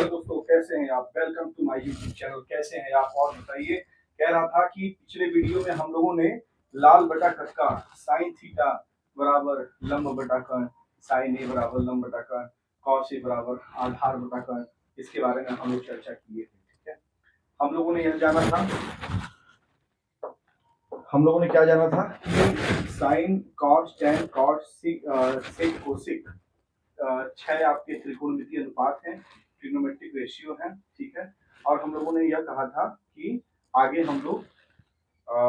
Hello दोस्तों, कैसे हैं आप? Welcome to my YouTube channel. कैसे हैं आप और बताइए। कह रहा था कि पिछले वीडियो में हम लोगों ने लाल बटा कक्का साइन थीटा बराबर लंब बटा कर्ण, साइन ए बराबर लंब बटा कर्ण, कॉस ए बराबर आधार बटा कर्ण, इसके बारे में हम लोग चर्चा किए थे। ठीक है, हम लोगों ने यह जाना था, हम लोगों ने क्या जाना था कि sine cos tan cos sec cosec 6 आपके त्रिकोणमितीय अनुपात हैं, ट्रिग्नोमेट्रिक रेशियो है। ठीक है, और हम लोगों ने यह कहा था कि आगे हम लोग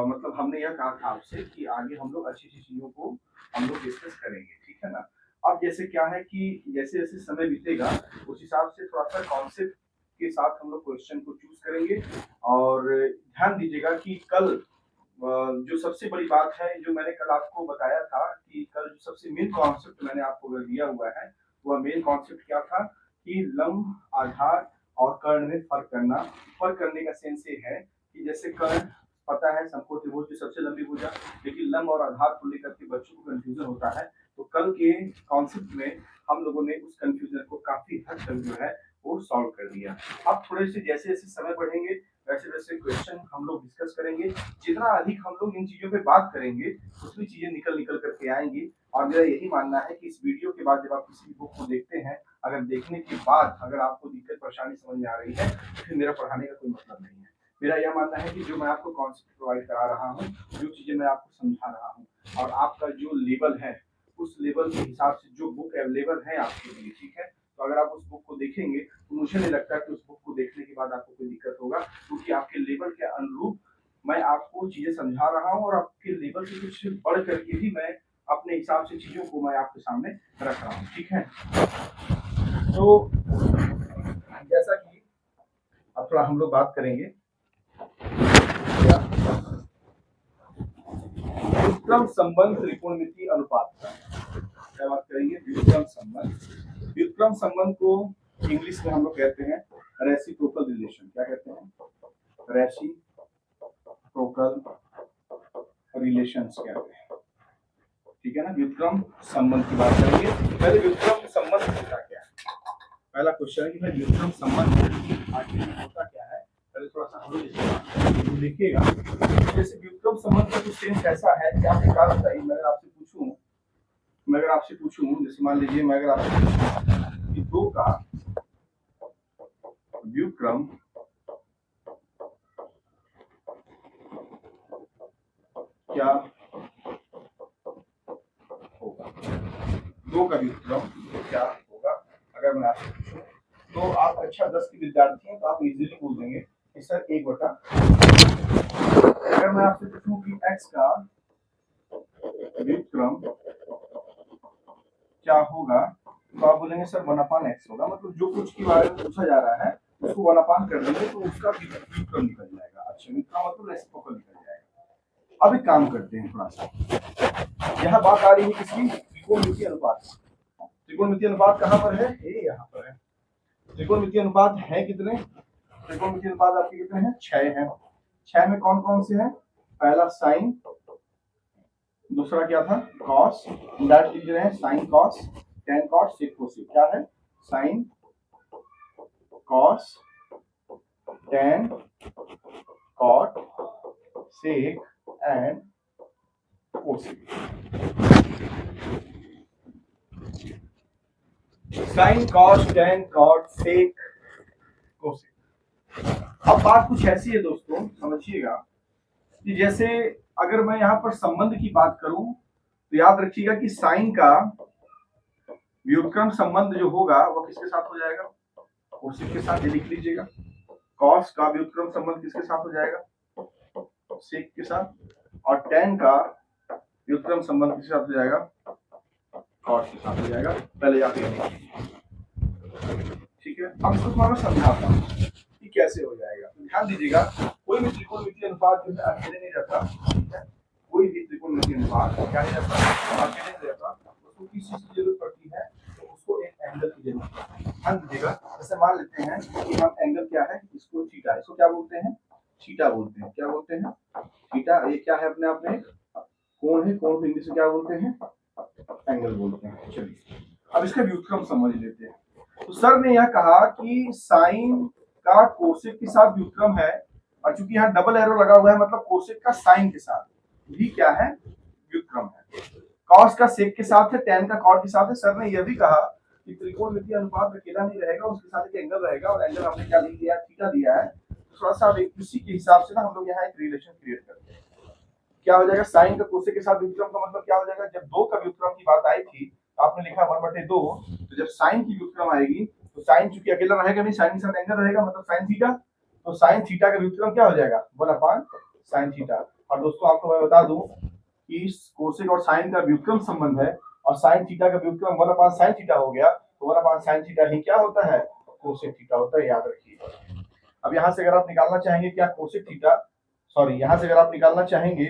मतलब हमने यह कहा था आपसे कि आगे हम लोग अच्छी अच्छी चीजों को हम लोग डिस्कस करेंगे। ठीक है ना। अब जैसे क्या है कि जैसे जैसे समय बीतेगा उस हिसाब से थोड़ा सा कॉन्सेप्ट के साथ हम लोग क्वेश्चन को चूज करेंगे। और ध्यान दीजिएगा कि कल जो सबसे बड़ी बात है, जो मैंने कल आपको बताया था कि कल जो सबसे मेन कॉन्सेप्ट मैंने आपको दिया हुआ है, वह मेन कॉन्सेप्ट क्या था कि लंब आधार और कर्ण में फर्क करना। फर्क करने का सेंस ये है कि जैसे कर्ण पता है सबको त्रिभुज की सबसे लंबी भुजा, लेकिन लंब और आधार को लेकर के बच्चों को कंफ्यूजन होता है। तो कल के कॉन्सेप्ट में हम लोगों ने उस कंफ्यूजन को काफी हद तक जो है वो सॉल्व कर दिया। अब थोड़े से जैसे जैसे समय बढ़ेंगे वैसे वैसे क्वेश्चन हम लोग डिस्कस करेंगे। जितना अधिक हम लोग इन चीजों पे बात करेंगे उतनी चीजें निकल निकल करके आएंगी। और मेरा यही मानना है कि इस वीडियो के बाद जब आप किसी भी बुक को देखते हैं, अगर देखने के बाद अगर आपको दिक्कत परेशानी समझ में आ रही है तो फिर मेरा पढ़ाने का कोई मतलब नहीं है। मेरा यह मानना है कि जो मैं आपको कॉन्सेप्ट प्रोवाइड करा रहा हूँ, जो चीजें मैं आपको समझा रहा हूँ, और आपका जो लेवल है उस लेवल के हिसाब से जो बुक अवेलेबल है आपके लिए, ठीक है, तो अगर आप उस बुक को देखेंगे तो मुझे नहीं लगता कि उस बुक को देखने के बाद आपको कोई दिक्कत होगा, क्योंकि आपके लेवल के अनुरूप मैं आपको चीजें समझा रहा हूँ और आपके लेवल से कुछ बढ़ करके भी मैं अपने हिसाब से चीजों को मैं आपके सामने रख रहा हूँ। ठीक है, तो जैसा कि अब थोड़ा हम लोग बात करेंगे व्युत्क्रम संबंध त्रिकोणमितीय अनुपात का। क्या बात करेंगे? व्युत्क्रम संबंध। व्युत्क्रम संबंध को इंग्लिश में हम लोग कहते हैं रेसिप्रोकल रिलेशन। क्या कहते हैं? रेसिप्रोकल रिलेशंस कहते हैं। ठीक है ना। व्युत्क्रम संबंध की बात करेंगे। पहले व्युत्क्रम संबंध होता क्या है, पहला क्वेश्चन है कि भाई व्युत्क्रम संबंध आखिर होता क्या है। पहले थोड़ा सा हम लोग देखिएगा। जैसे व्युत्क्रम संबंध का कुछ सेंस ऐसा है कि आप एक बात बताइए, मैं अगर आपसे पूछूं जैसे मान लीजिए मैं अगर आपसे पूछूं कि दो का व्युत्क्रम क्या होगा, दो का व्युत्क्रम क्या होगा, अगर मैं आपसे पूछूं तो आप कक्षा 10 के विद्यार्थी हैं तो आप इजीली बोल देंगे कि सर 1/। अगर मैं आपसे पूछूं कि x का व्युत्क्रम क्या होगा तो आप बोलेंगे सर 1/x होगा। मतलब जो कुछ के बारे में पूछा जा रहा है उसको 1/, कर देंगे तो उसका व्युत्क्रम निकल जाएगा। अच्छा, व्युत्क्रम मतलब रेसिप्रोकल निकल जाएगा। अब एक काम करते हैं थोड़ा सा, यहाँ बात आ रही है किसकी? त्रिकोणमितीय अनुपात। त्रिकोणमितीय अनुपात कहाँ पर है? ये यहाँ पर है। त्रिकोणमितीय अनुपात है कितने? त्रिकोणमितीय अनुपात आपके कितने हैं? 6 हैं। 6 में कौन कौन से हैं? पहला साइन, दूसरा क्या था? कॉस। डायरेक्ट लिख रहे हैं sine cos tan cos sec cosec. क्या है? Sine cos tan cot sec and cosec. Sine cos tan cot sec cosec. अब बात कुछ ऐसी है दोस्तों, समझिएगा कि जैसे अगर मैं यहाँ पर संबंध की बात करूं तो याद रखिएगा कि साइन का व्युत्क्रम संबंध जो होगा वो किसके साथ हो जाएगा? कोसेक के साथ। ये लिख लीजिएगा। कॉस का व्युत्क्रम संबंध किसके साथ हो जाएगा? सेक के साथ। और टेन का व्युत्क्रम संबंध किसके साथ हो जाएगा? कॉस के साथ हो जाएगा। पहले आप ये लिखिए, ठीक है। अब इसको थोड़ा समझाता हूँ कि कैसे हो जाएगा। तो ध्यान दीजिएगा, कोई भी त्रिकोणमितीय अनुपात जो है अकेले नहीं रहता। ठीक है, कोई भी त्रिकोणमितीय अनुपात क्या नहीं रहता? अकेले नहीं रहता। उसको किस चीज की जरूरत पड़ती है? तो उसको एक एंगल की जरूरत पड़ती है। ध्यान दीजिएगा, जैसे मान लेते हैं कि हम एंगल क्या है, इसको थीटा, इसको क्या बोलते हैं? थीटा बोलते हैं। क्या बोलते हैं? थीटा। ये क्या है? अपने आप में कोण है। कोण को इंग्लिश में क्या बोलते हैं? एंगल बोलते हैं। चलिए अब इसका व्युत्क्रम समझ लेते हैं। तो सर ने यह कहा कि साइन का कोसेक के साथ व्युत्क्रम है, और चूंकि यहाँ डबल एरो लगा हुआ है मतलब कोसेक का साइन के साथ भी क्या है, व्युत्क्रम है। कॉस का सेक के साथ है, टेन का कॉट के साथ है। सर ने यह भी कहा कि त्रिकोणमितीय अनुपात अकेला नहीं रहेगा, उसके साथ एक एंगल रहेगा, और एंगल हमने क्या दिया, थीटा दिया है। थोड़ा सा इसी के हिसाब से ना हम लोग यहाँ एक रिलेशन क्रिएट करते हैं। क्या हो जाएगा, साइन का कोसेक के साथ व्युत्क्रम का मतलब क्या हो जाएगा, जब दो का व्युत्क्रम की बात आई थी आपने लिखा 1/2, तो जब साइन की व्युत्क्रम आएगी तो साइन चूंकि अकेला रहेगा नहीं, साइन के साथ एंगल रहेगा मतलब साइन थीटा, तो साइन थीटा का व्युत्क्रम क्या हो जाएगा, 1/sin थीटा। और दोस्तों आपको मैं बता दूं कि कोसेक और साइन का व्युत्क्रम संबंध है, और साइन थीटा का व्युत्क्रम 1/sin थीटा हो गया, तो 1/sin थीटा ही क्या होता है, कोसेक थीटा होता है, याद रखिए। अब यहां से अगर आप निकालना चाहेंगे क्या, कोसेक थीटा, सॉरी यहां से अगर आप निकालना चाहेंगे,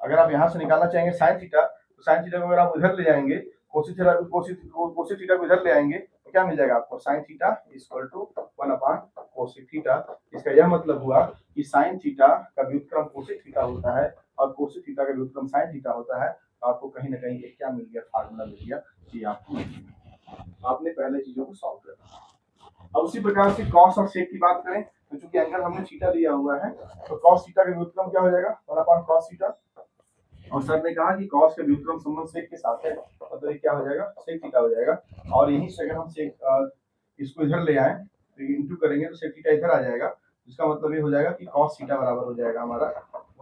अगर आप यहां से निकालना चाहेंगे साइन थीटा, तो साइन थीटा को अगर आप उधर ले जाएंगे, कोसेक थीटा को इधर ले आएंगे, तो क्या मिल जाएगा आपको, sine theta equal to cosec theta. इसका यह मतलब हुआ कि साइन थीटा का व्युत्क्रम कोसेक थीटा होता है, और कोसेक थीटा का व्युत्क्रम साइन थीटा होता है। तो आपको कहीं ना कहीं एक क्या मिल गया, फार्मूला मिल गया, कि आपको आपने पहले चीजों को सॉल्व करना। अब उसी प्रकार से कॉस और सेक की बात करें, तो चूंकि एंगल हमने थीटा दिया हुआ है, तो कॉस थीटा का व्युत्क्रम क्या हो जाएगा, 1/cos थीटा। और सर ने कहा कि कॉस का व्युत्क्रम संबंध सेक के साथ है, मतलब ये क्या हो जाएगा, सेक थीटा हो जाएगा। और यहीं से अगर हम सेक इसको इधर ले आए तो इंटू करेंगे तो सेक थीटा इधर आ जाएगा, इसका मतलब ये हो जाएगा कि कॉस थीटा बराबर हो जाएगा हमारा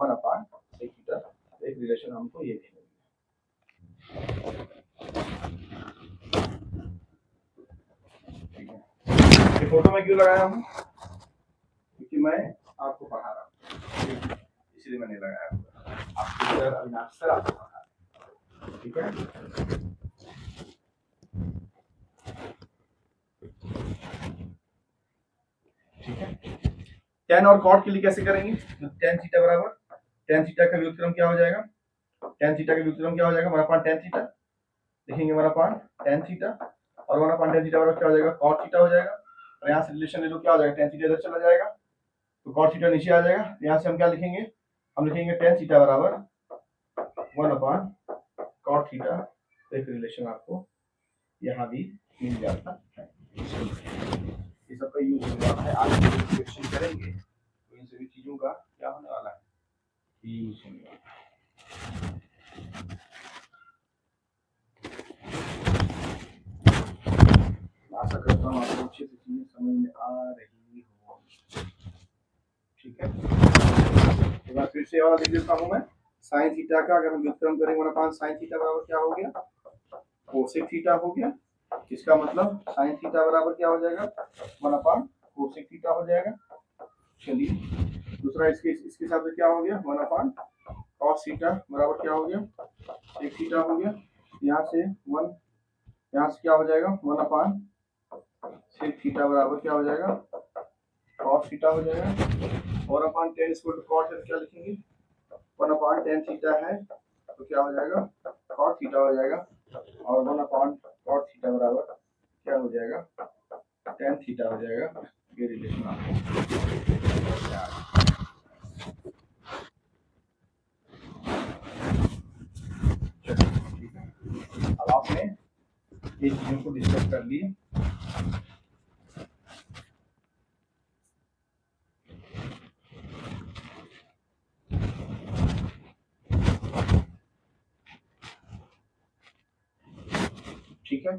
1/सेक थीटा। एक रिलेशन हमको ये मिलेगा। ये फोटो में क्यों लगाया हूँ, क्योंकि मैं आपको पढ़ा रहा हूँ, इसलिए मैंने लगाया हुआ। आपके सर अविनाश सर आपको पढ़ा रहे हैं, ठीक है। ठीक है, टेन और कॉट के लिए कैसे करेंगे, टेन थीटा बराबर, टेन थीटा का व्युत्क्रम क्या हो जाएगा, टेन थीटा का व्युत्क्रम क्या हो जाएगा, 1/tan थीटा लिखेंगे, 1/tan थीटा, और 1/tan थीटा बराबर क्या हो जाएगा, cot थीटा हो जाएगा। और यहाँ से रिलेशन ले लो, क्या हो जाएगा, tan थीटा इधर चला जाएगा तो cot थीटा नीचे आ जाएगा। यहाँ से हम क्या लिखेंगे, हम लिखेंगे tan थीटा बराबर 1/cot थीटा। तो एक रिलेशन आपको यहाँ भी मिल जाता है। ये सब का यूज होने वाला है, आगे क्वेश्चन करेंगे तो इन सभी चीजों का क्या होने वाला है, यूज होने वाला है। आशा करता हूँ आपको अच्छे से चीजें समझ में आ रही हो, ठीक है। एक बार फिर से वाला लिख देता हूँ मैं, साइन थीटा का अगर हम व्युत्क्रम करेंगे 1/sin थीटा बराबर क्या हो गया, कोसेक थीटा हो गया। इसका मतलब साइन थीटा बराबर क्या हो जाएगा, 1/कोसेक थीटा हो जाएगा। चलिए दूसरा इसके साथ क्या हो गया, 1/cos थीटा बराबर क्या हो गया, सेक थीटा हो गया। यहाँ से 1, यहाँ से क्या हो जाएगा, 1/सेक थीटा बराबर क्या हो जाएगा, cos थीटा हो जाएगा। और 1/tan इक्वल टू cot है, क्या लिखेंगे, 1/tan थीटा है तो क्या हो जाएगा, cot थीटा हो जाएगा। और 1/cot थीटा बराबर क्या हो जाएगा, tan थीटा हो जाएगा। ये रिलेशन आपको ठीक है। अब आपने ये चीजों को डिस्कस कर लिए। ठीक है,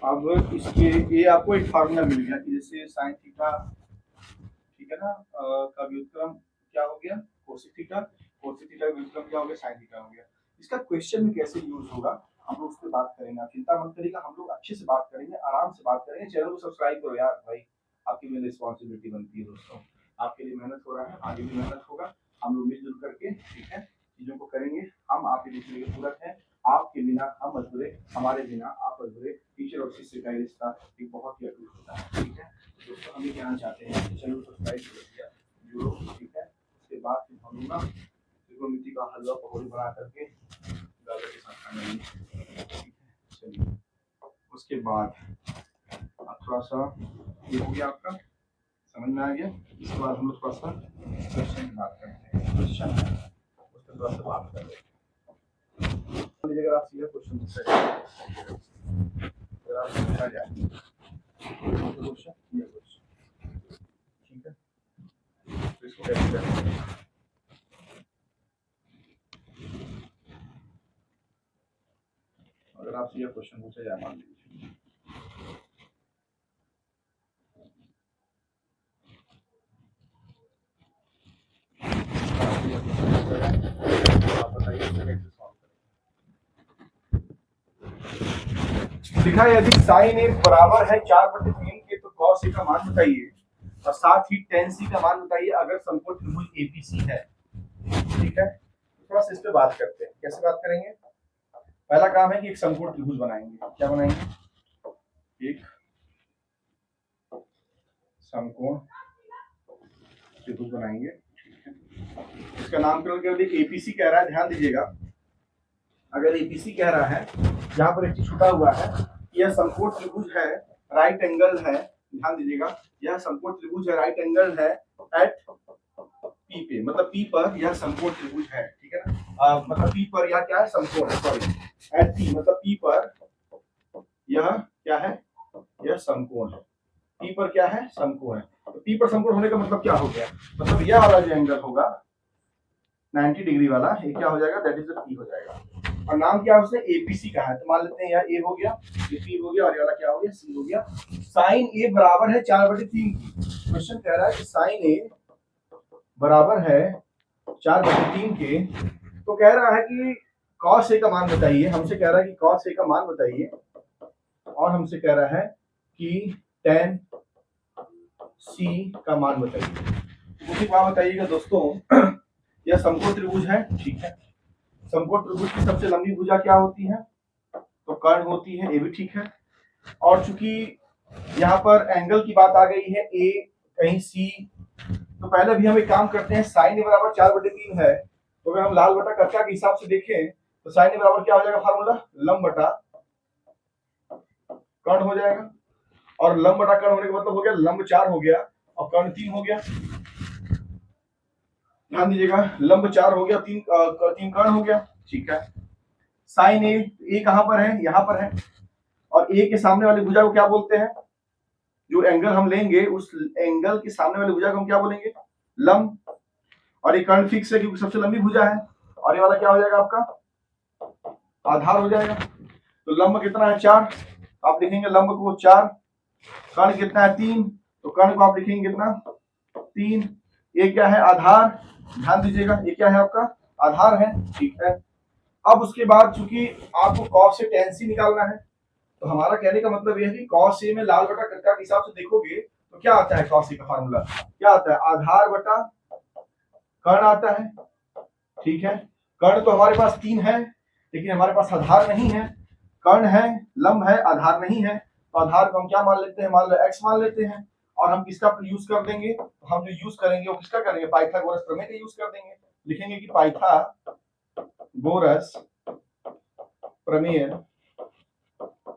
अब इसके ये आपको एक फार्मूला मिल गया कि जैसे साइन थीटा, ठीक है ना, का व्युत्क्रम क्या हो गया, कोसेक थीटा, कोसेक थीटा का व्युत्क्रम क्या हो गया, साइन थीटा हो गया। इसका क्वेश्चन में कैसे यूज होगा हम लोग उस पर बात करेंगे, आप चिंता मत करिएगा, हम लोग अच्छे से बात करेंगे, आराम से बात करेंगे। चैनल को सब्सक्राइब करो यार भाई, आपकी मेरी रिस्पॉन्सिबिलिटी बनती है दोस्तों, आपके लिए मेहनत हो रहा है, आगे भी मेहनत होगा, हम लोग मिलजुल करके, ठीक है, चीजों को करेंगे। हम आपके बीच में पूरक है, आपके बिना हम अधूरे, हमारे बिना आप अधूरे। टीचर और शिष्य का रिश्ता एक बहुत ही अटूट होता है, ठीक है दोस्तों। हम ये कहना चाहते हैं, चैनल को सब्सक्राइब कर दिया, जुड़ो, ठीक है। उसके बाद फिर हम लोग ना त्रिकोणमिति का हलवा पकौड़ी बना करके दादा के साथ खाएंगे, ठीक है। चलिए उसके बाद आप थोड़ा सा ये हो गया, आपका समझ में आ गया। इसके बाद हम लोग थोड़ा सा क्वेश्चन की बात करते हैं, क्वेश्चन है उस पर थोड़ा सा बात कर लेते हैं। अगर आप सीधा क्वेश्चन पूछ रहे हैं, अगर पूछा जाए। ठीक है, इसको कैसे करें? अगर आपसे यह क्वेश्चन पूछा जाए, मान लीजिए आप बताइए इसका कैसे सॉल्व करें। लिखा है यदि साइन ए बराबर है 4/3 के तो कॉस ए का मान बताइए और साथ ही tan सी का मान बताइए अगर समकोण त्रिभुज एबीसी है। ठीक है, थोड़ा सा इस पे बात करते हैं। कैसे बात करेंगे? पहला काम है कि एक समकोण त्रिभुज बनाएंगे। क्या बनाएंगे? एक समकोण त्रिभुज बनाएंगे। इसका नामकरण कर दिए। एपीसी कह रहा है, ध्यान दीजिएगा, अगर एपीसी कह रहा है, यहाँ पर एक चीज छुटा हुआ है, यह समकोण त्रिभुज है, राइट एंगल है। ध्यान दीजिएगा, यह समकोण त्रिभुज है, राइट एंगल है एट पी पे, मतलब पी पर यह समकोण त्रिभुज है। ठीक है ना, मतलब पी पर यह क्या है? समकोण है। सॉरी, एट पी मतलब पी पर यह क्या है? यह समकोण है। पी पर क्या है? समकोण है। तो पी पर समकोण होने का मतलब क्या हो गया? मतलब यह वाला जो एंगल होगा 90 डिग्री वाला, ये क्या हो जाएगा? दैट इज द पी हो जाएगा। और नाम क्या है उसने? एपीसी कहा है, तो मान लेते हैं यह ए हो गया, ये पी हो गया और ये वाला क्या हो गया? सी हो गया। साइन ए बराबर है 4/3 की। क्वेश्चन कह रहा है कि साइन ए बराबर है 4/3 के, तो कह रहा है कि कॉस ए का मान बताइए। हमसे कह रहा है कि कॉस ए का मान बताइए और हमसे कह रहा है कि tan सी का मान बताइए। मुझे क्या बताइएगा दोस्तों? यह समकोण त्रिभुज है। ठीक है, समकोण त्रिभुज की सबसे लंबी भुजा क्या होती है? तो कर्ण होती है। ये भी ठीक है। और चूंकि यहाँ पर एंगल की बात आ गई है, ए कहीं सी, तो पहले भी हम एक काम करते हैं। साइन ए बराबर 4/3 है, तो अगर हम लाल बटा कक्का के हिसाब से देखें तो साइन ए बराबर क्या हो जाएगा? फार्मूला लंब बटा कर्ण हो जाएगा। और लंब बटा कर्ण होने का मतलब हो गया लंब 4 हो गया और कर्ण 3 हो गया। ध्यान दीजिएगा, लंब 4 हो गया, 3 कर्ण हो गया। ठीक है, साइन ए कहां पर है? यहां पर है। और ए के सामने वाली भुजा को क्या बोलते हैं? जो एंगल हम लेंगे उस एंगल के सामने वाली भुजा को हम क्या बोलेंगे? लंब। और ये कर्ण फिक्स है क्योंकि सबसे लंबी भुजा है। और ये वाला क्या हो जाएगा? आपका आधार हो जाएगा। तो लंब कितना है? 4, आप लिखेंगे लंब को 4। कर्ण कितना है? 3, तो कर्ण को आप लिखेंगे कितना? 3। ये क्या है? आधार। ध्यान दीजिएगा, ये क्या है? आपका आधार है। ठीक है, अब उसके बाद चूंकि आपको कॉस से tan सी निकालना है, तो हमारा कहने का मतलब यह है कि cos a में लाल बटा कक्का के हिसाब से देखोगे तो क्या आता है? cos a का फार्मूला क्या आता है? आधार बटा कर्ण आता है। ठीक है, कर्ण तो हमारे पास 3 है, लेकिन हमारे पास आधार नहीं है। कर्ण है, लंब है, आधार नहीं है, तो आधार को हम क्या मान लेते हैं? मान लो x मान लेते हैं। और हम किसका यूज कर देंगे? तो हम जो यूज करेंगे वो किसका करेंगे? पाइथागोरस प्रमेय का यूज कर देंगे। लिखेंगे कि पाइथागोरस प्रमेय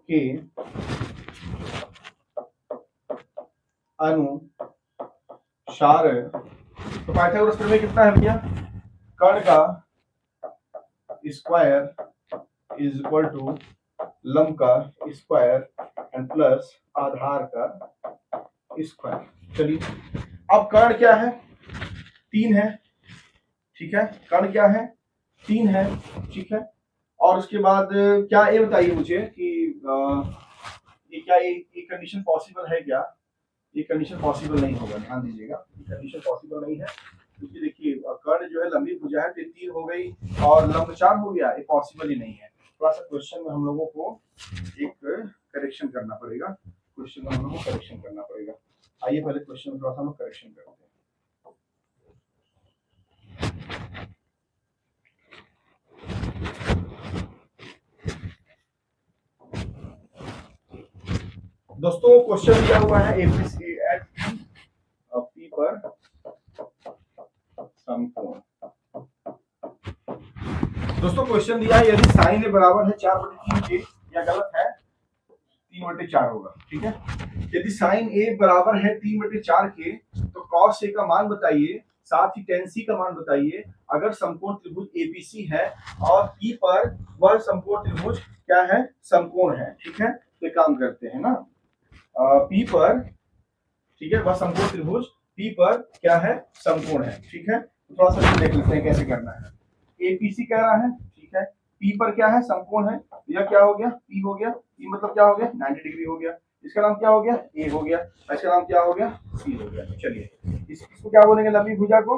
के अनुसार, तो पाइथागोरस प्रमेय कितना है भैया? कर्ण का स्क्वायर इज इक्वल टू लंब का स्क्वायर एंड प्लस आधार का स्क्वायर। चलिए, अब कर्ण क्या है? 3 है। ठीक है, कर्ण क्या है? 3 है। ठीक है, और उसके बाद क्या ये बताइए मुझे कि ये क्या ये कंडीशन पॉसिबल है क्या? ये कंडीशन पॉसिबल नहीं होगा। ध्यान दीजिएगा, ये कंडीशन पॉसिबल नहीं है क्योंकि देखिए कर्ण जो है लंबी भुजा है, 3 हो गई और लंब 4 हो गया, ये पॉसिबल ही नहीं है। थोड़ा सा क्वेश्चन में हम लोगों को एक करेक्शन करना पड़ेगा। क्वेश्चन में हम लोगों को करेक्शन करना पड़ेगा। आइए पहले क्वेश्चन में थोड़ा सा हम करेक्शन करते हैं। दोस्तों क्वेश्चन दिया हुआ है एबीसी एट पी पर समकोण। दोस्तों क्वेश्चन दिया है यदि साइन ए बराबर है 4/3 के, या गलत है 3/4 होगा। ठीक है, यदि साइन ए बराबर है 3/4 के तो कॉस ए का मान बताइए, साथ ही tan सी का मान बताइए अगर समकोण त्रिभुज एबीसी है और पी पर वह समकोण त्रिभुज क्या है? समकोण है। ठीक है, तो एक काम करते हैं ना, पी पर, ठीक है, वह समकोण त्रिभुज पी पर क्या है, समकोण है, ठीक है। तो थोड़ा सा देख लेते हैं कैसे करना है। एपीसी कह रहा है, ठीक है, पी पर क्या है, समकोण है, यह क्या हो गया, पी हो गया, पी मतलब क्या हो गया, 90 डिग्री हो गया, इसका नाम क्या हो गया, ए हो गया, इसका नाम क्या हो गया, सी हो गया। चलिए इसको क्या बोलेंगे, लंबी भुजा को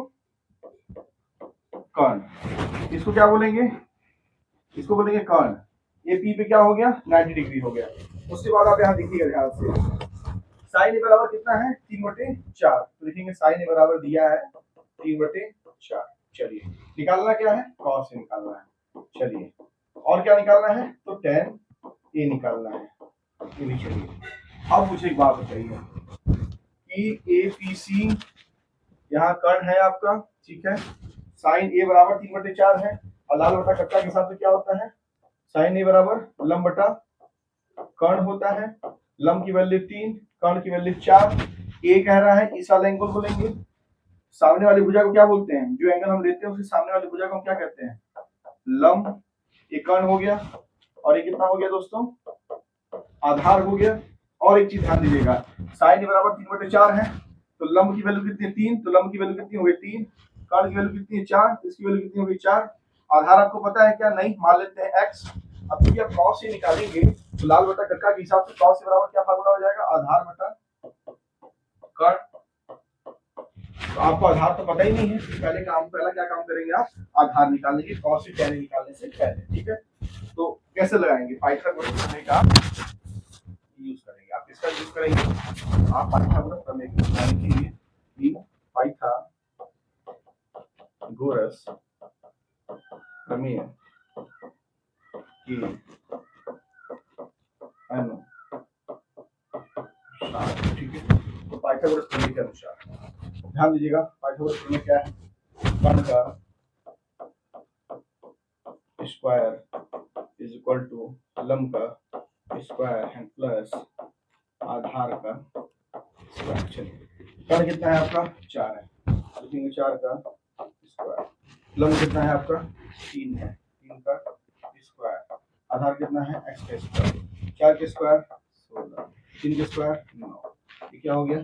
कर्ण, इसको क्या बोलेंगे, इसको बोलेंगे कर्ण। ये पी पे क्या हो गया, 90 डिग्री हो गया। उसके बाद आप यहाँ देखिएगा ध्यान से, साइन ए बराबर कितना है, 3/4, तो लिखेंगे साइन ए बराबर दिया है 3/4। चलिए निकालना क्या है, कॉस ए निकालना है। चलिए और क्या निकालना है, तो tan ए निकालना है, ये भी। चलिए अब मुझे एक बात बताइए कि ए पी सी यहाँ कर्ण है आपका, ठीक है, साइन ए बराबर 3/4 है, और लाल बटा कक्का के हिसाब से क्या होता है, साइन ए बराबर लंब बटा कर्ण होता है। लंब की वैल्यू 3, कर्ण की वैल्यू 4। ए कह रहा है इस वाले एंगल को लेंगे, सामने वाली भुजा को क्या बोलते हैं, जो एंगल हम लेते हैं उसके सामने वाली भुजा को हम क्या कहते हैं, लंब। ये कर्ण हो गया, और ये कितना हो गया दोस्तों, आधार हो गया। और एक चीज ध्यान दीजिएगा, साइन ए बराबर 3/4 है, तो लंब की वैल्यू कितनी है, 3, तो लंब की वैल्यू कितनी हो गई, 3, कर्ण की वैल्यू कितनी है, 4, इसकी वैल्यू कितनी हो गई, 4। आधार आपको पता है क्या, नहीं, मान लेते हैं x। अब जब आप कॉस से निकालेंगे तो लाल बटा कक्का के हिसाब से कॉस से बराबर क्या फार्मूला हो जाएगा, आधार बटा कर्ण। तो आपको आधार तो पता ही नहीं है, पहला क्या काम करेंगे आप, आधार निकालेंगे कॉस से tan निकालने से पहले, ठीक है। तो कैसे लगाएंगे, पाइथागोरस प्रमेय का यूज करेंगे। आप किसका यूज करेंगे, आप पाइथागोरस प्रमेय को लगाने के लिए पाइथागोरस प्रमेय की अनुसार, ठीक है। तो पाइथागोरस प्रमेय के अनुसार ध्यान दीजिएगा, पाइथागोरस प्रमेय क्या है, कर्ण का स्क्वायर इज इक्वल टू लंब का स्क्वायर एंड प्लस आधार का स्क्वायर। चलिए कर्ण कितना है आपका, 4 है, लिखेंगे 4 का स्क्वायर। लंब कितना है आपका, 3 है, 3 का स्क्वायर। आधार कितना है, x का स्क्वायर, 4 के स्क्वायर 16, 3 के स्क्वायर 9। ये क्या हो गया,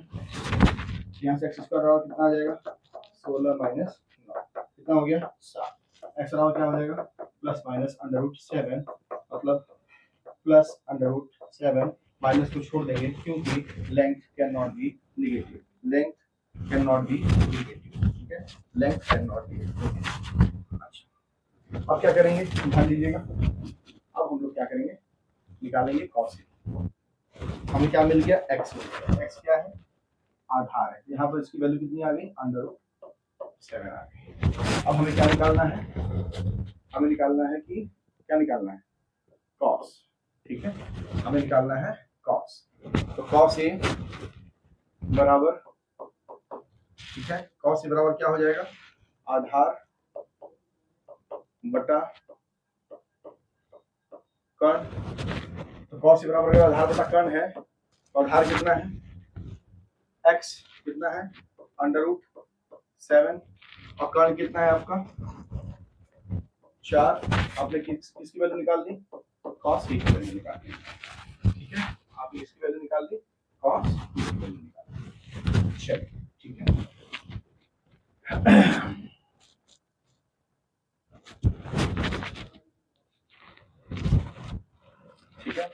यहाँ से x स्क्वायर बराबर कितना आ जाएगा, 16 माइनस 9, कितना हो गया, 7। x बराबर क्या हो जाएगा, प्लस माइनस √7, मतलब प्लस √7, माइनस को छोड़ देंगे क्योंकि length can not be negative, length can not be negative, ठीक है, length can not be negative. अच्छा अब क्या करेंगे, ध्यान दीजिएगा, अब हम लोग क्या करेंगे, निकालेंगे कॉस। हमें क्या मिल गया, x मिल गया, x क्या है, आधार है, यहाँ पर इसकी वैल्यू कितनी आ गई, √7 आ गई। अब हमें क्या निकालना है, हमें निकालना है कि क्या निकालना है, कॉस, ठीक है, हमें निकालना है कॉस। तो कॉस ए बराबर, ठीक है, कॉस ए बराबर क्या हो जाएगा, आधार बटा कर्ण। तो कॉस ए बराबर आधार बटा कर्ण है, तो आधार कितना है, x कितना है, √7, और कर्ण कितना है आपका 4। आपने किसकी वैल्यू निकाल दी, कॉस की वैल्यू निकाल दी, ठीक है, आपने इसकी वैल्यू निकाल दी, कॉस की वैल्यू निकाल दी। चलिए ठीक है, ठीक है।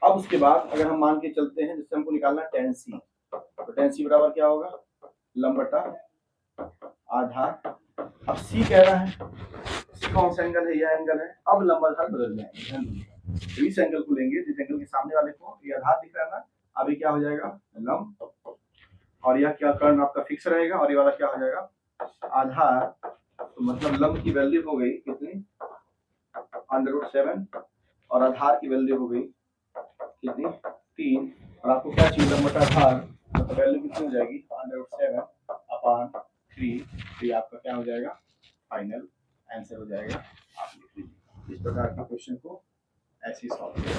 अब उसके बाद अगर हम मान के चलते हैं, जिससे हमको निकालना tan c, तो tan c बराबर क्या होगा, लंब बटा आधार। अब c कह रहा है, c कौन सा एंगल है, यह एंगल है। अब लंब आधार बदल जाएंगे, इस एंगल को लेंगे, जिस एंगल के सामने वाले को ये आधार दिख रहा है ना, अभी क्या हो जाएगा, लंब, और यह क्या कर्ण आपका फिक्स रहेगा, और ये वाला क्या हो जाएगा, आधार। तो मतलब लंब की वैल्यू हो गई कितनी, √7, और आधार की वैल्यू हो गई कितनी, 3। और आपको क्या चाहिए, लंब बटा आधार, तो वैल्यू कितनी हो जाएगी, √7/3। तो ये आपका क्या हो जाएगा, फाइनल आंसर हो जाएगा। आप लिख लीजिए, इस प्रकार के क्वेश्चन को ऐसे ही सॉल्व किया।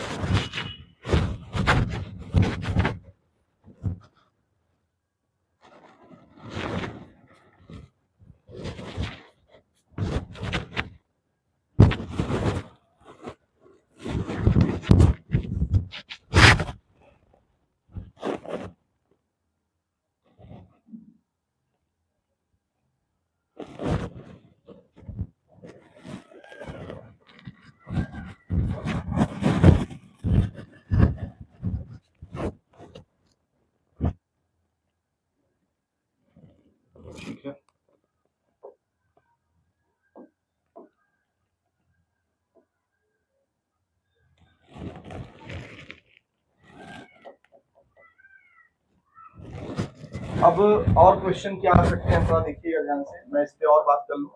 अब और क्वेश्चन क्या आ सकते हैं, थोड़ा देखिएगा ध्यान से, मैं इस पे और बात कर लूँ।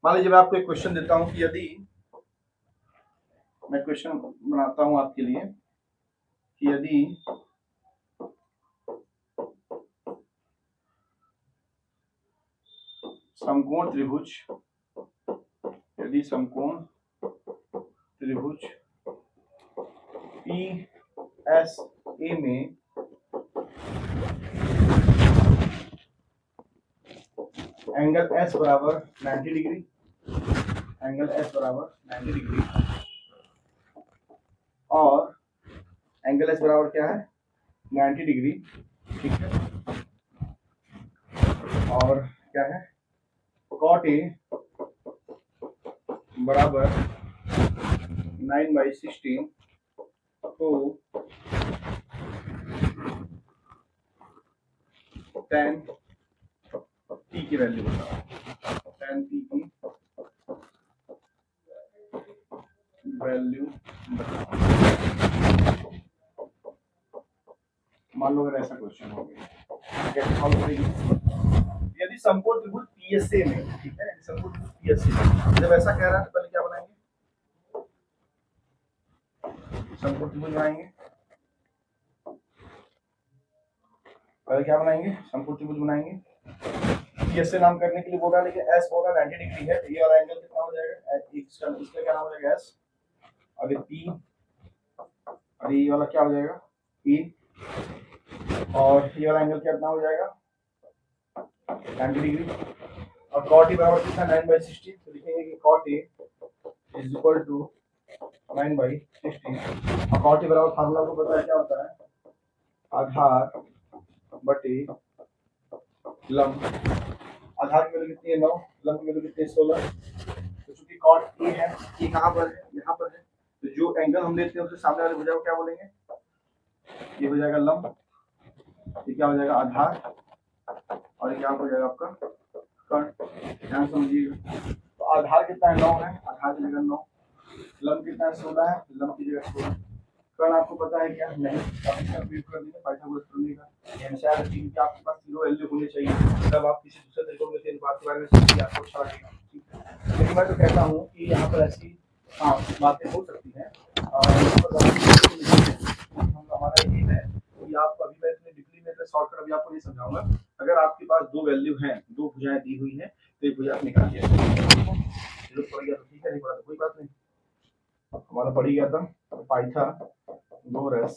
मान लीजिए मैं आपको एक क्वेश्चन देता हूँ कि यदि मैं क्वेश्चन बनाता हूँ आपके लिए कि यदि समकोण त्रिभुज, यदि समकोण त्रिभुज PSA में एंगल S बराबर 90 डिग्री, एंगल S बराबर 90 डिग्री और एंगल S बराबर क्या है 90 डिग्री, ठीक है, और क्या है cot A बराबर 9/16, तो tan T की वैल्यू बताओ, tan T की वैल्यू बताओ। मान लो अगर ऐसा क्वेश्चन हो गया, कैसे सॉल्व करेंगे? यदि समकोण त्रिभुज PSA में, ठीक है, यदि समकोण त्रिभुज PSA में जब ऐसा कह रहा है तो पहले क्या बनाएंगे, समकोण त्रिभुज बनाएंगे, पहले क्या बनाएंगे, समकोण त्रिभुज बनाएंगे। PSA नाम करने के लिए बोल रहा है, लेकिन S बोल रहा है 90 डिग्री है, ये वाला एंगल कितना हो जाएगा, इसका क्या नाम हो जाएगा S, और ये P, और ये वाला क्या हो जाएगा E, और ये वाला एंगल कितना हो जाएगा 90 डिग्री, और cot A बराबर कितना 9/16, तो लिखेंगे कि cot A is equal to 9/16, और cot A बराबर फार्मूला को पता है क्या होता है, आधार बटे लंब, आधार की वैल्यू कितनी है 9, लंब की वैल्यू कितनी है 16, तो चूंकि cot A है, ये कहाँ पर है, यहाँ पर है, तो जो एंगल हम लेते हैं उसके सामने वाले भुजा को क्या बोलेंगे, ये हो जाएगा लंब, ये क्या हो जाएगा आधार, और क्या हो जाएगा आपका कर्ण, ध्यान समझिएगा। तो आधार कितना है 9 है, आधार की जगह 9, लंब कितना है 16 है, लंब की जगह 16, कर्ण आपको पता है क्या नहीं, आप इसका प्रयोग कर देंगे पाइथागोरस प्रमेय का, एमसीआर कि आपके पास जीरो वैल्यू होनी चाहिए, तब आप किसी दूसरे तरीकों में से बात के बारे में सोचिए, आपको अच्छा लगेगा, ठीक है। लेकिन मैं तो कहता हूँ कि यहाँ पर ऐसी बातें हो सकती हैं, हमारा ये है कि आप अभी मैं इतने डिटेल में शॉर्टकट अभी आपको नहीं समझाऊंगा, अगर आपके पास दो वैल्यू हैं, दो भुजाएं दी हुई हैं, तो एक भुजा आप निकालिए, जो पड़ गया तो ठीक है, नहीं पड़ा तो कोई बात नहीं, हमारा पड़ गया था पाइथागोरस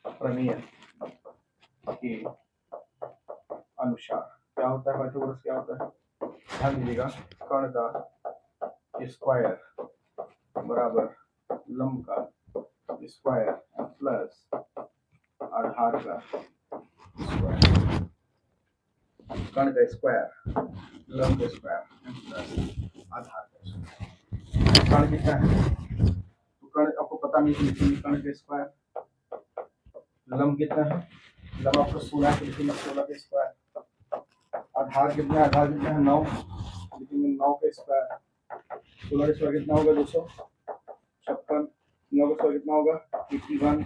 प्रमेय के अनुसार क्या होता है, पाइथागोरस क्या होता है, ध्यान दीजिएगा, कर्ण का स्क्वायर बराबर लंब का स्क्वायर प्लस आधार का स्क्वायर, कर्ण का स्क्वायर लंब का स्क्वायर प्लस आधार का स्क्वायर, कर्ण कितना है, तो कर्ण आपको पता नहीं लिखेंगे कर्ण का स्क्वायर, लंब कितना है, लंब आपको 16 के लिखेंगे 16 का स्क्वायर, आधार कितना है, आधार कितना है 9, लिखेंगे 9 का स्क्वायर, 16 का स्क्वायर कितना होगा 256, 9 का स्क्वायर कितना होगा 81,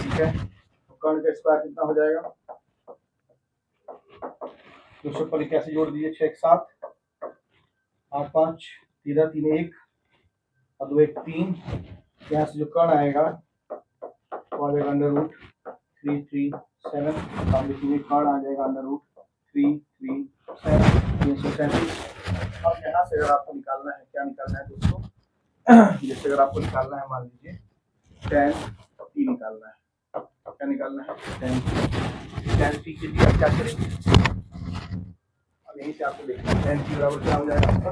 ठीक है, तो कर्ण का स्क्वायर कितना हो जाएगा 200 पर 81 जोड़ दीजिए, 6 7 8 5 13 3 1 और 2 1 3, यहाँ से जो कर्ण आएगा वो आ जाएगा अंडर रूट 337, हम लिखेंगे कर्ण आ जाएगा अंडर रूट 337, 337। अब यहाँ से अगर आपको निकालना है, क्या निकालना है दोस्तों, जैसे अगर आपको निकालना है, मान लीजिए tan T निकालना है, क्या निकालना है tan T के लिए आप क्या करेंगे, अब यहीं से आपको देखना है tan T बराबर क्या हो जाएगा आपका,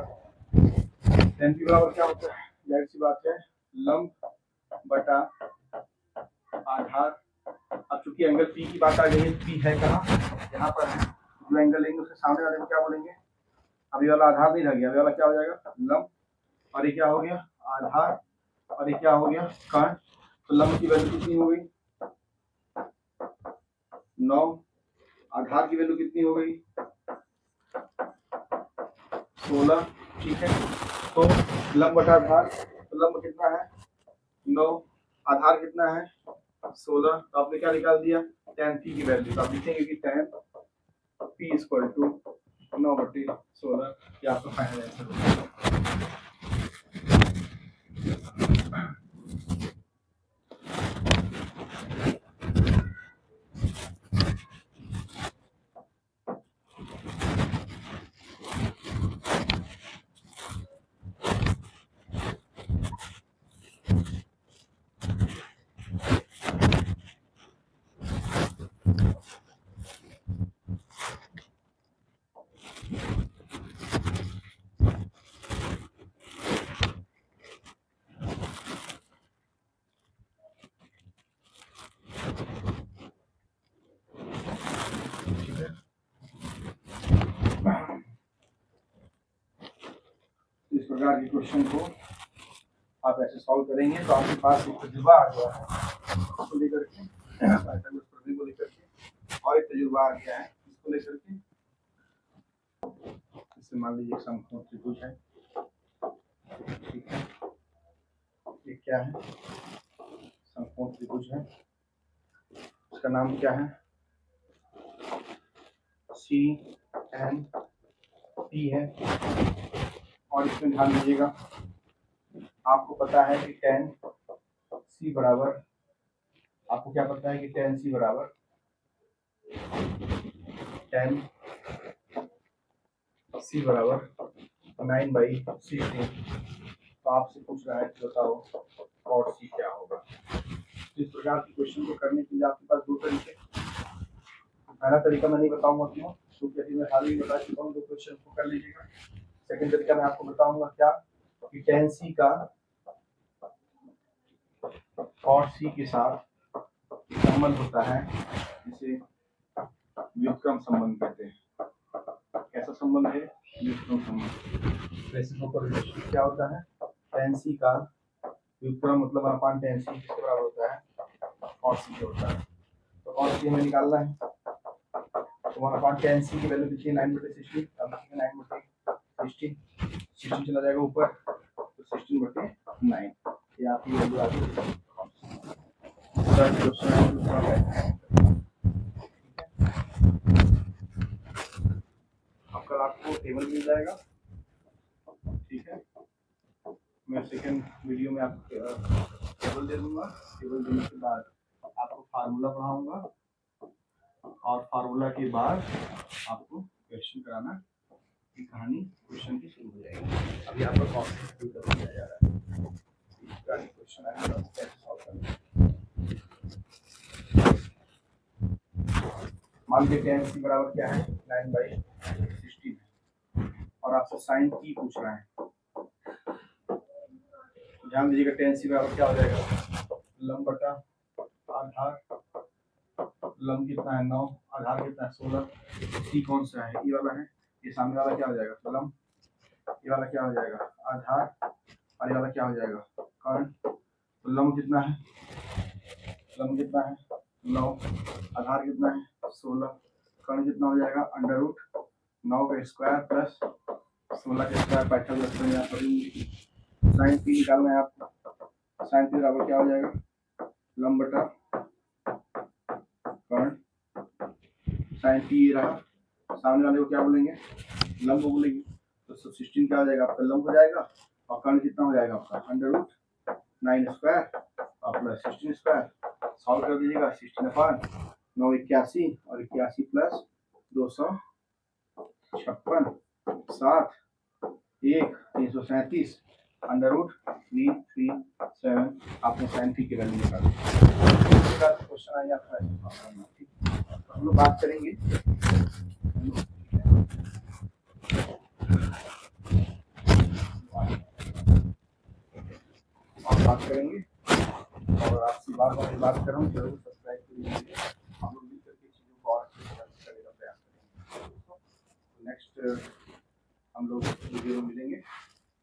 tan T बराबर क्या होता है, जाहिर सी बात है लंब बटा आधार, अब चूंकि एंगल P की बात आ गई है, P है कहाँ, यहाँ पर है, जो एंगल लेंगे उसके सामने वाले में क्या बोलेंगे, अभी वाला आधार नहीं रह गया, अभी वाला क्या हो जाएगा लंब, और ये क्या हो गया आधार, और ये क्या हो गया कर्ण, तो लंब की वैल्यू कितनी हो गई 9, आधार की वैल्यू कितनी हो गई 16, ठीक है, तो लंब बटा आधार, तो लंब कितना है 9, आधार कितना है 16, तो आपने क्या निकाल दिया tan p की वैल्यू, तो आप लिखेंगे कि tan p इक्वल टू 9/16, ये आपका फाइनल आंसर होगा। इस प्रकार के क्वेश्चन को आप ऐसे सॉल्व करेंगे तो आपके पास एक तजुर्बा आ गया है इसको लेकर के, पाइथागोरस प्रमेय को लेकर के, और एक तजुर्बा आ गया है इसको लेकर के। इससे मान लीजिए समकोण त्रिभुज है, ठीक है, ये क्या है, समकोण त्रिभुज है, इसका नाम क्या है, CNT है, और इसमें ध्यान दीजिएगा आपको पता है कि tan C बराबर, आपको क्या पता है कि tan C बराबर tan C बराबर 9/16, तो आपसे पूछ रहा है कि बताओ cot C क्या होगा। तो इस प्रकार के क्वेश्चन को करने के लिए आपके पास दो तरीके, पहला तरीका मैं नहीं बताऊंगा क्यों, क्योंकि अभी मैं हाल ही बता चुका हूँ, दो क्वेश्चन को कर लीजिएगा। सेकंड तरीका मैं आपको बताऊंगा क्या, कि tan C का cot C के साथ संबंध होता है, जिसे व्युत्क्रम संबंध कहते हैं। कैसा संबंध है, व्युत्क्रम संबंध। रेसिप्रोकल क्या होता है, tan C का व्युत्क्रम मतलब 1/tan C किसके बराबर होता है, cot C के होता है। तो cot C हमें निकालना है, तो 1/tan C की वैल्यू कितनी, 9/16, अब 9/16, 16 चला जाएगा ऊपर, तो 16/9, ये आपकी वैल्यू आ गई। अब कल आपको टेबल मिल जाएगा, ठीक है, मैं सेकंड वीडियो में आपको टेबल दे दूंगा, टेबल देने के बाद आपको फार्मूला पढ़ाऊंगा, और फार्मूला के बाद आपको क्वेश्चन कराना की कहानी क्वेश्चन की शुरू हो जाएगी। अभी आपका कॉन्सेप्ट कर दिया जा रहा है, क्वेश्चन है कैसे सॉल्व करना है। मान लीजिए tan C बराबर क्या है, 9/16, और आपसे sin t पूछ रहा है, ध्यान दीजिएगा tan C बराबर क्या हो जाएगा, लंब बटा आधार, लंब कितना है 9, आधार कितना है 16, c कौन सा है, ये वाला है, ये सामने वाला क्या हो जाएगा लंब, ये वाला क्या हो जाएगा आधार, और ये वाला क्या हो जाएगा कर्ण। तो लंब कितना है, लंब कितना है 9, आधार कितना है 16, कर्ण कितना हो जाएगा √9 का स्क्वायर प्लस 16 का स्क्वायर, पाइथागोरस प्रमेय आप पढ़ेंगे। sin p निकालना है आपको, sin p बराबर क्या हो जाएगा, लंब बटा कर्ण, sin p ये रहा, सामने वाले को क्या बोलेंगे, लंब को बोलेंगे, तो 16 क्या हो जाएगा आपका लंब हो जाएगा, और कर्ण कितना हो जाएगा आपका √9 स्क्वायर और प्लस 16 स्क्वायर, सॉल्व कर दीजिएगा, 16/9 81, और 81 प्लस 256 7 1 337 √337, आपने sin p की वैल्यू निकाली। क्वेश्चन आएगा आपका, ठीक, हम लोग बात करेंगे, बात करेंगे, और आपसे बार बार बात कर रहा हूँ, जरूर सब्सक्राइब कीजिए, हम लोग मिलकर के चीज़ों को और करने का प्रयास करेंगे। नेक्स्ट हम लोग वीडियो में मिलेंगे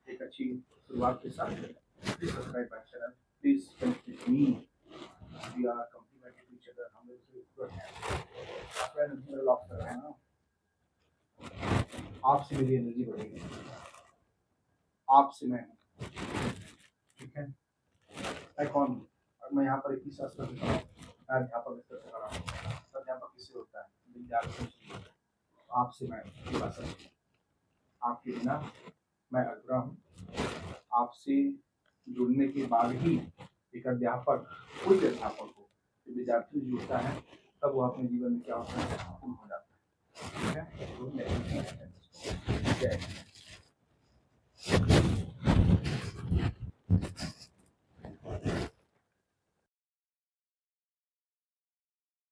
एक अच्छी शुरुआत के साथ। Please subscribe my channel, please connect with me, we are complementing each other, हम लोग आपका एनर्जी लेवल अप कर रहे हैं ना, आपसे मेरी एनर्जी बढ़ेगी, आपसे मैं, ठीक है, मैं कौन हूँ, और मैं यहाँ पर एक ही शास्त्र अध्यापक स्तर से खड़ा होता है। अध्यापक किससे होता है? विद्यार्थियों से होता है। आपसे मैं ये बात समझिए, आपके बिना मैं अधूरा हूँ। आपसे जुड़ने के बाद ही एक अध्यापक, कोई भी अध्यापक हो, जब विद्यार्थी से जुड़ता है तब वो अपने जीवन में क्या होता है, सफल हो जाता है। ठीक है, तो जय हिंद।